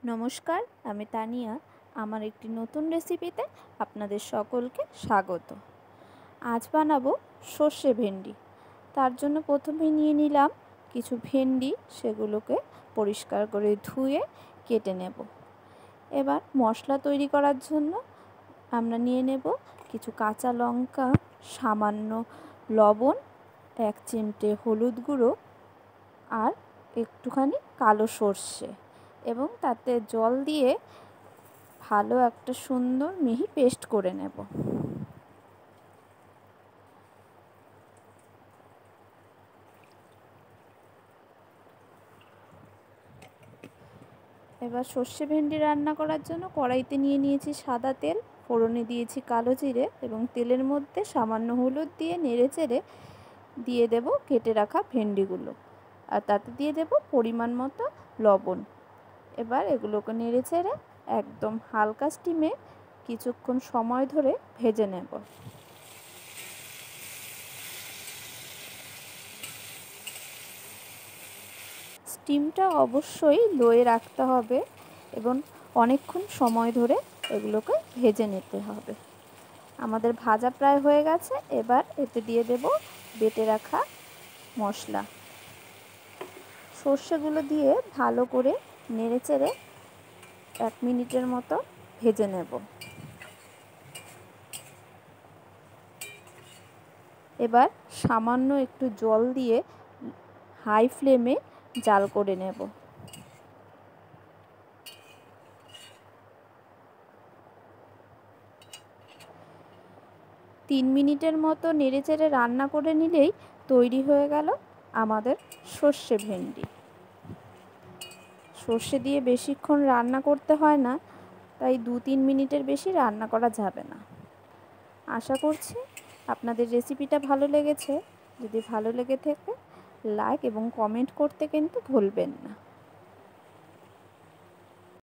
নমস্কার, আমি তানিয়া। আমার একটি নতুন রেসিপিতে আপনাদের সকলকে স্বাগত। আজ বানাবো সর্ষে ভেন্ডি। তার জন্য প্রথমে নিয়ে নিলাম কিছু ভেন্ডি, সেগুলোকে পরিষ্কার করে ধুয়ে কেটে নেব। এবার মশলা তৈরি করার জন্য আমরা নিয়ে নেব কিছু কাঁচা লঙ্কা, সামান্য লবণ, 1 চিমটে হলুদ গুঁড়ো আর একটুখানি কালো সর্ষে, এবং তাতে জল দিয়ে ভালো একটা সুন্দর মিহি পেস্ট করে নেব। এবার সর্ষে ভেন্ডি রান্না করার জন্য কড়াইতে নিয়ে নিয়েছি সাদা তেল, ফোড়নে দিয়েছি কালো জিরে এবং তেলের মধ্যে সামান্য হলুদ দিয়ে নেড়েচেড়ে দিয়ে দেব কেটে রাখা ভেন্ডিগুলো, আর তাতে দিয়ে দেব পরিমাণ মতো লবণ। এবার এগুলোকে নেড়েচেড়ে একদম হালকা স্টিমে কিছুক্ষণ সময় ধরে ভেজে নেব। স্টিমটা অবশ্যই লোয়ে রাখতে হবে এবং অনেকক্ষণ সময় ধরে এগুলোকে ভেজে নিতে হবে। আমাদের ভাজা প্রায় হয়ে গেছে। এবার এতে দিয়ে দেব বেটে রাখা মশলা। সর্ষেগুলো দিয়ে ভালো করে নেড়েচেড়ে 1 মিনিটের মতো ভেজে নেব। এবার সামান্য একটু জল দিয়ে হাই ফ্লেমে জাল করে নেব। 3 মিনিটের মতো নেড়েচেড়ে রান্না করে নিলেই তৈরি হয়ে গেল আমাদের সর্ষে ভেন্ডি। সর্ষে দিয়ে বেশিক্ষণ রান্না করতে হয় না, তাই 2-3 মিনিটের বেশি রান্না করা যাবে না। আশা করছি আপনাদের রেসিপিটা ভালো লেগেছে। যদি ভালো লেগে থাকে লাইক এবং কমেন্ট করতে কিন্তু ভুলবেন না।